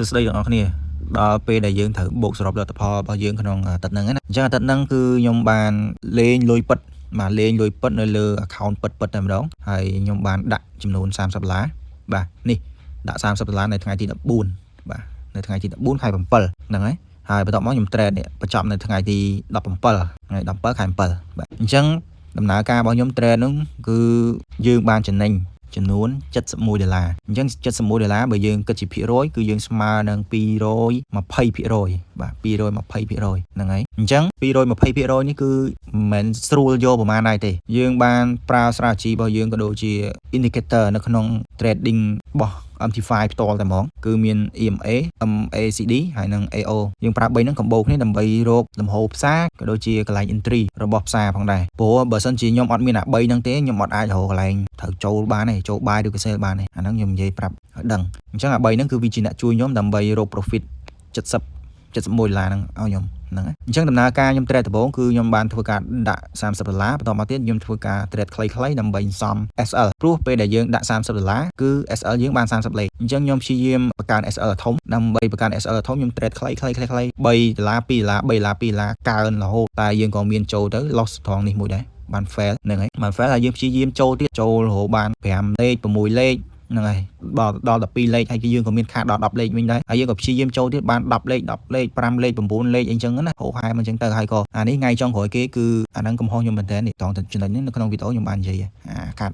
សួស្តីទាំងអស់គ្នាដល់ពេលដែលយើងត្រូវបូកសរុបលទ្ធផលរបស់យើងក្នុងអាទិត្យហ្នឹងណាអញ្ចឹងអាទិត្យហ្នឹងគឺខ្ញុំបានលេងលុយពិតបាទលេងលុយពិតនៅលើ account ពិតតែម្ដងហើយខ្ញុំបានដាក់ចំនួន$30បាទនេះដាក់$30នៅថ្ងៃទី14បាទនៅថ្ងៃទី14ខែ7ហ្នឹងហើយបន្ទាប់មកខ្ញុំ trade នេះបញ្ចប់នៅថ្ងៃទី17ថ្ងៃ17ខែ7បាទអញ្ចឹងដំណើរការរបស់ខ្ញុំ trade ហ្នឹងគឺយើងបានចំណេញចំនួន$71អញ្ចឹង$71បើយើងគិតជាភាគរយគឺយើងស្មើនឹង220%បាទ220%ហ្នឹងហើយអញ្ចឹង220%នេះគឺមិនមែនស្រួលយកប្រហែលដែរទេយើងបានប្រើ strategy របស់យើងក៏ដូចជា indicator នៅក្នុង trading របស់ MT5 ផ្ទាល់តែហ្មងគឺមាន EMA MACD ហើយនិង AO យើងប្រើ3ហ្នឹងកំបូរគ្នាដើម្បីរកលំហូរផ្សារក៏ដូចជាកន្លែង entry របស់ផ្សារផងដែរព្រោះបើសិនជាខ្ញុំអត់មានអា3ហ្នឹងទេខ្ញុំអត់អាចរកកន្លែងត្រូវចូលបានទេចូល buy ឬក៏ sell បានទេអាហ្នឹងខ្ញុំនិយាយប្រាប់ឲ្យដឹងអញ្ចឹងអា3ហ្នឹងគឺវាជាអ្នកជួយខ្ញុំដើម្បីរក profit $71ហ្នឹងឲ្យខ្ញុំហ្នឹងអញ្ចឹងដំណើរការខ្ញុំ trade ដំបូងគឺខ្ញុំបានធ្វើការដាក់$30បន្តមកទៀតខ្ញុំធ្វើការ trade ខ្លីៗដើម្បីសំ SL ព្រោះពេលដែលយើងដាក់$30គឺ SL យើងបាន30លេខអញ្ចឹងខ្ញុំព្យាយាមបង្កើន SL ធំដើម្បីបង្កើន SL ធំខ្ញុំ trade ខ្លីៗ$3 $2 $3 $2កើនរហូតតែយើងក៏មានចូលទៅ loss ត្រង់នេះមួយដែរបាន fail ហ្នឹងហើយបាន fail ហើយយើងព្យាយាមចូលទៀតចូលរហូតបាន5លេខ6លេខហ្នឹងហើយដល់12លេខហើយយើងក៏មានខាតដល់10លេខវិញដែរហើយយើងក៏ព្យាយាមចូលទៀតបាន10លេខ10លេខ5លេខ9លេខអីចឹងណាហូរហែមិនចឹងទៅហើយក៏អានេះថ្ងៃចុងក្រោយគេគឺអាហ្នឹងកំហុសខ្ញុំមែនតើនេះតង់ចំណុចនេះនៅក្នុងវីដេអូខ្ញុំបាននិយាយខាត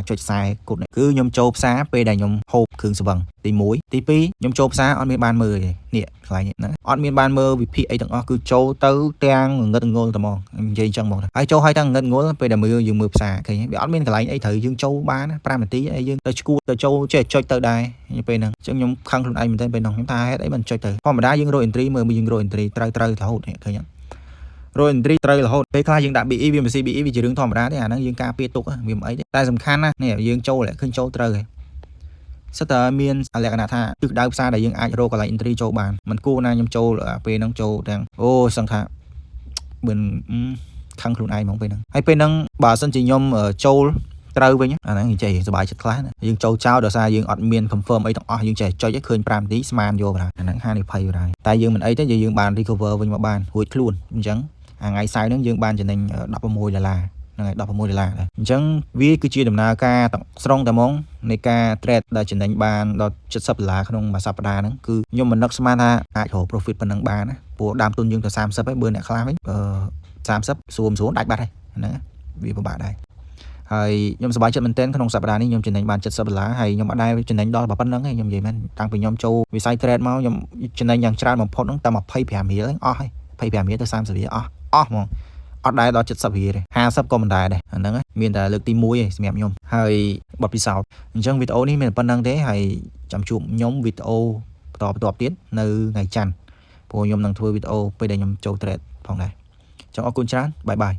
$4.40គត់គឺខ្ញុំចូលផ្សារពេលដែលខ្ញុំហូបគ្រឿងស្វឹងទី1ទី2ខ្ញុំចូលផ្សារអត់មានបានមើលទេនេះខ្លាញ់ហ្នឹងអត់មានបានមើលវិភាគអីទាំងអស់គឺចូលទៅទាំងងឹតងល់តែហ្មងនិយាយចឹងហ្មងហើយចូលហើយទាំងងឹតងល់ពេលដែលយើងមើលផ្សារឃើញវាអត់មានកន្លែងអីត្រូវយើងចូលបាន5នាទីអីយើងទៅឈួតទៅចូលចេះចុចទៅដែរពេលហ្នឹងអញ្ចឹងខ្ញុំខឹងខ្លួនឯងមែនទែនពេលហ្នឹងខ្ញុំថាហេតុអីមិនចុចទៅធម្មតាយើងរក entry មើលយើងរក entry ត្រូវរហូតឃើញអត់រក entry ត្រូវរហូតពេលខ្លះយើងដាក់ BE វាមិនស៊ី BE វាជារឿងធម្មតាទេអាហ្នឹងយើងការពារទុកវាមិនអីទេតែសំខាន់ណានេះយើងចូលឃើញចូលត្រូវហើយសិតតែមានលក្ខណៈថាទិសដៅផ្សារដែលយើងអាចរកកន្លែង entry ចូលបានមិនគួរណាខ្ញុំចូលពេលហ្នឹងចូលទាំងសឹងថាមិនខឹងខ្លួនឯងហ្មងពេលហ្នឹងហើយពេលហ្នឹងបើសិនជាខ្ញុំចូលត្រូវវិញអាហ្នឹងចេះសុបាយចិត្តខ្លះណាយើងចូលចោលដោយសារយើងអត់មាន confirm អីទាំងអស់យើងចេះចុចឲ្យឃើញ5នាទីស្មានយកបណ្ដាអាហ្នឹងហានិភ័យបណ្ដាតែយើងមិនអីទេយើងបាន recover វិញមកបានរួចខ្លួនអញ្ចឹងថ្ងៃសៅរ៍ហ្នឹងយើងបានចំណេញ$16ហ្នឹងហើយ$16ដែរអញ្ចឹងវាគឺជាដំណើរការទាំងស្រុងតែហ្មងនៃការ trade ដែលចំណេញបានដល់$70ក្នុងមួយសប្តាហ៍ហ្នឹងគឺខ្ញុំមិននឹកស្មានថាអាចរក profit ប៉ុណ្ណឹងបានណាព្រោះដើមទុនយើងទៅ30ហើយបើអ្នកខ្លះវិញ30ស្រួលដាច់បាត់ហើយហ្នឹងវាពិបាកដែរហើយខ្ញុំសប្បាយចិត្តមែនទែនក្នុងសប្តាហ៍នេះខ្ញុំចំណេញបាន$70ហើយខ្ញុំអត់ដែលចំណេញដល់ប៉ុណ្្នឹងទេខ្ញុំនិយាយមែនតាំងពីខ្ញុំចូលវិស័យ trade មកខ្ញុំចំណេញយ៉ាងច្រើនបំផុតហ្នឹងតែ$25អស់ហើយ$25ទៅ$30អស់ហ្មងអត់ដែរដល់$70ទេ50ក៏មិនដែរអាហ្នឹងមានតែលើកទី1ឯងសម្រាប់ខ្ញុំហើយបទពិសោធន៍អញ្ចឹងវីដេអូនេះមានប៉ុណ្្នឹងទេហើយចាំជួបខ្ញុំវីដេអូបន្តទៀតនៅថ្ងៃច័ន្ទព្រោះខ្ញុំនឹងធ្វើវីដេអូពេលដែលខ្ញុំចូល trade ផងដែរអញ្ចឹងអរគុណច្រើនបាយបាយ